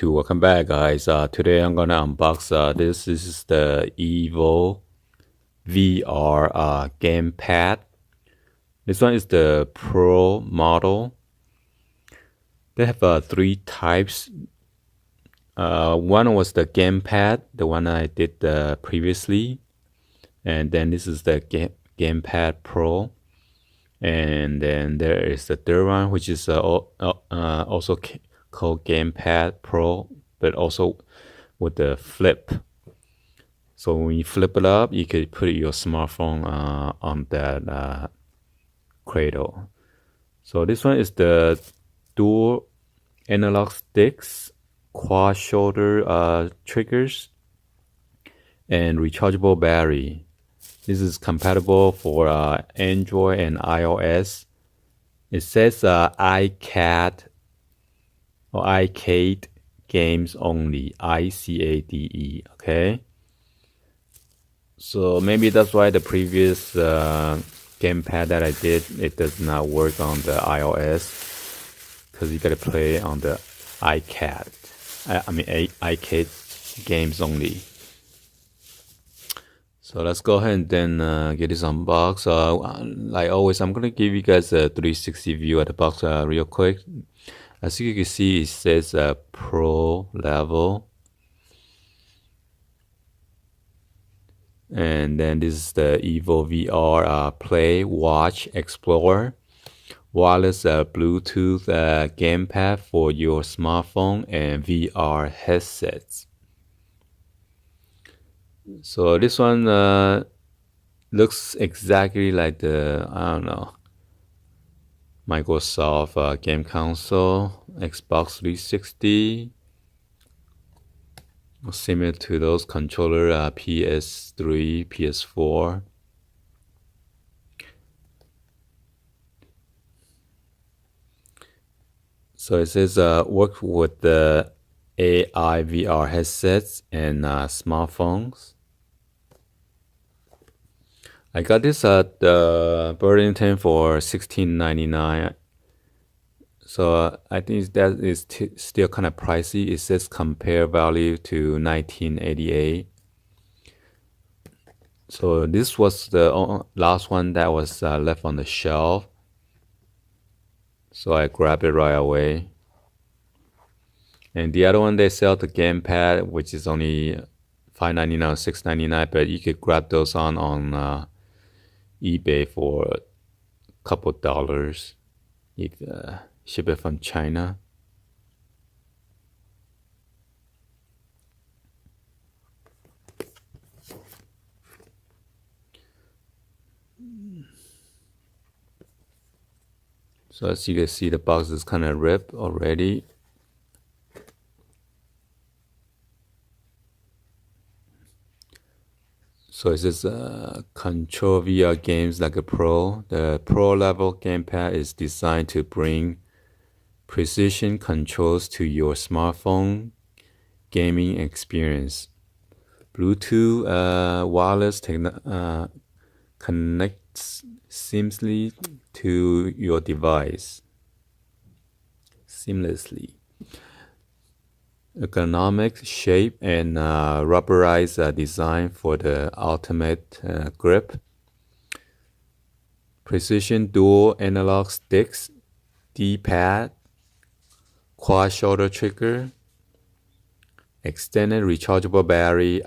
YouTube, welcome back guys. Today I'm gonna unbox this is the EVO VR gamepad. This one is the Pro model. They have three types. One was the gamepad, the one I did previously, and then this is the gamepad Pro, and then there is the third one, which is also called Gamepad Pro, but also with the flip. So when you flip it up, you could put your smartphone on that cradle. So this one is the dual analog sticks, quad shoulder triggers, and rechargeable battery. This is compatible for Android and iOS. It says iCAD or iCade games only, ICADE, okay? So maybe that's why the previous gamepad that I did, it does not work on the iOS, because you gotta play on the iCAD. I mean iCade games only. So let's go ahead and then get this unboxed. Like always, I'm gonna give you guys a 360 view at the box real quick. As you can see, it says Pro level. And then this is the EVO VR Play, Watch, Explore. Wireless Bluetooth gamepad for your smartphone and VR headsets. So this one looks exactly like the, I don't know, Microsoft game console, Xbox 360, similar to those controller PS3, PS4. So it says work with the AI VR headsets and smartphones. I got this at Burlington for $16.99. So I think that is still kind of pricey. It says compare value to 1988. So this was the last one that was left on the shelf. So I grabbed it right away. And the other one, they sell the gamepad, which is only $5.99 or $6.99, but you could grab those on eBay for a couple dollars if ship it from China. So as you can see, the box is kind of ripped already. So it says control VR games like a pro. The pro level gamepad is designed to bring precision controls to your smartphone gaming experience. Bluetooth wireless connects seamlessly to your device. Ergonomic shape and rubberized design for the ultimate grip. Precision dual analog sticks, D-pad, quad shoulder trigger, extended rechargeable battery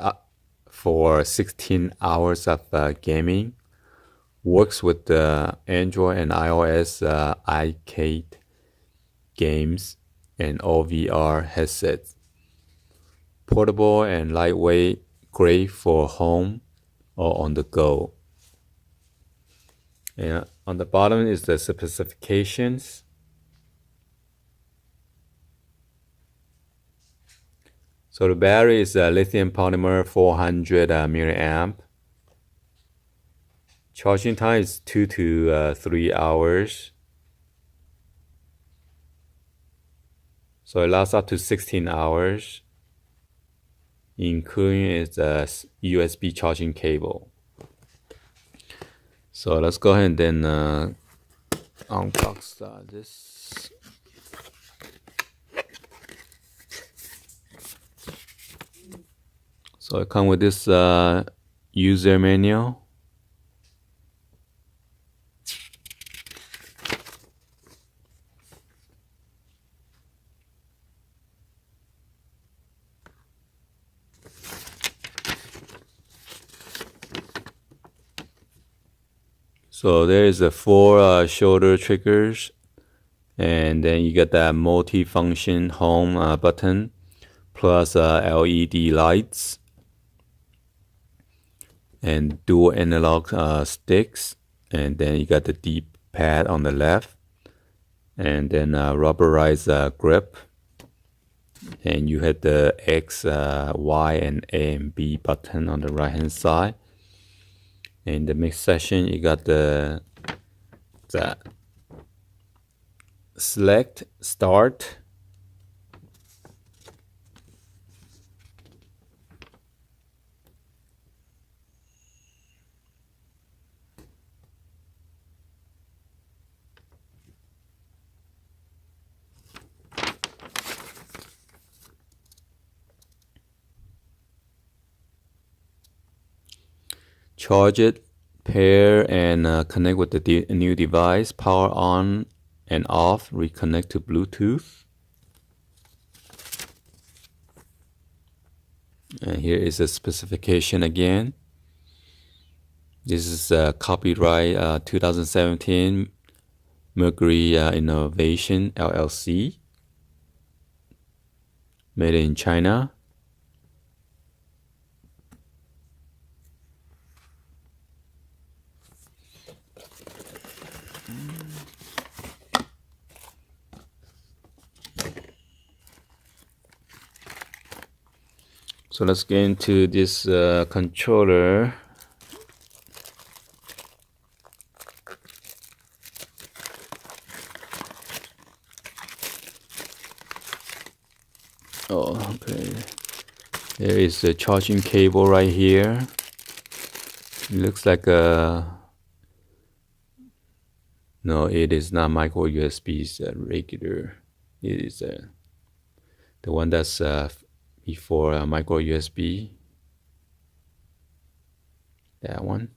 for 16 hours of gaming. Works with the Android and iOS iCade games and all VR headsets. Portable and lightweight, great for home or on the go. And on the bottom is the specifications. So the battery is a lithium polymer 400 milliamp. Charging time is 2 to 3 hours. So it lasts up to 16 hours, including its USB charging cable. So let's go ahead and then unbox this. So it comes with this user manual. So there is the 4 shoulder triggers, and then you get that multi-function home button plus LED lights and dual analog sticks, and then you got the D-pad on the left, and then rubberized grip, and you had the X, Y, and A and B button on the right hand side. In the mix section, you got the select start, charge it, pair and connect with the new device, power on and off, reconnect to Bluetooth. And here is the specification again. This is copyright 2017 Mercury Innovation LLC, made in China. So let's get into this controller. Oh, okay. There is a charging cable right here. It looks like a... No, it is not micro USB. It's a regular. It is the one that's before micro USB. That one.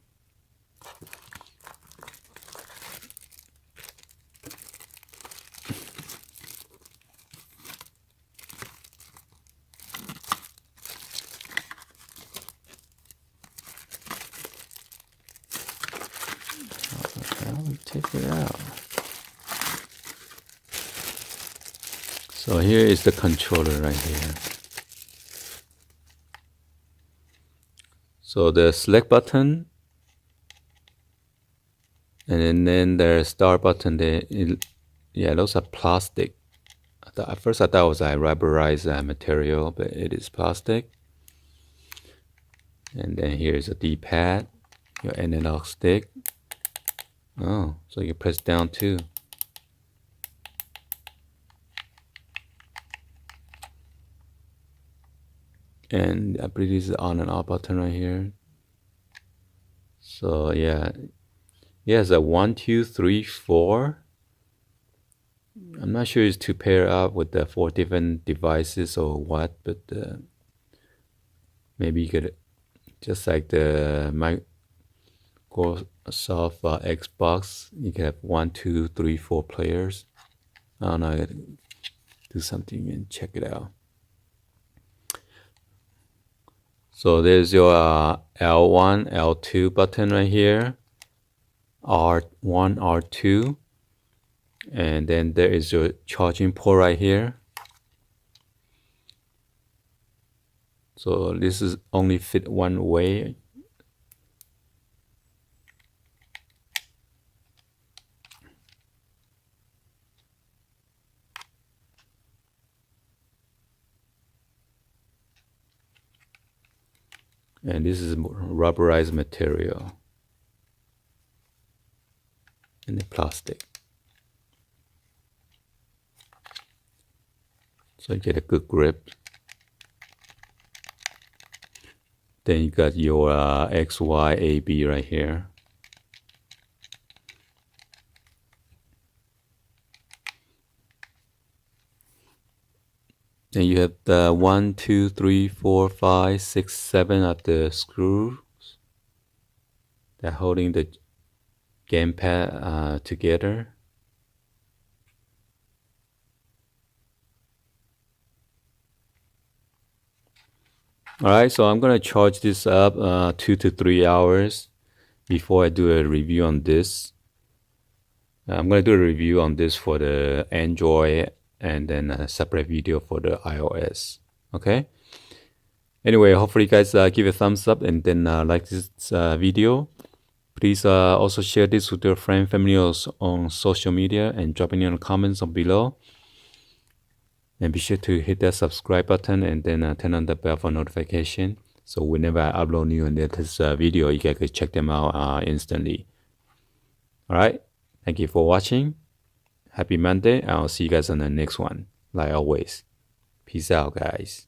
How we take it out? So here is the controller right here. So the select button, and then the start button. Yeah, those are plastic. At first I thought it was a rubberized material, but it is plastic. And then here's a D-pad, your analog stick. Oh, so you press down too. And I believe this is the on and off button right here. So yeah, it's a 1, 2, 3, 4. I'm not sure it's to pair up with the 4 different devices or what, but maybe you could, just like the Microsoft Xbox, you can have 1, 2, 3, 4 players. I don't know, I gotta do something and check it out. So there's your L1, L2 button right here, R1, R2, and then there is your charging port right here. So this is only fit one way. And this is rubberized material and the plastic. So you get a good grip. Then you got your X, Y, A, B right here. Then you have the 1, 2, 3, 4, 5, 6, 7 of the screws that holding the gamepad together. Alright, so I'm gonna charge this up 2 to 3 hours before I do a review on this. I'm gonna do a review on this for the Android and then a separate video for the iOS. Okay. Anyway, hopefully you guys give a thumbs up and then like this video. Please also share this with your friend, family, on social media and drop in your comments on below. And be sure to hit that subscribe button and then turn on the bell for notification. So whenever I upload new and latest video, you guys can check them out instantly. Alright, thank you for watching. Happy Monday. I'll see you guys on the next one. Like always. Peace out, guys.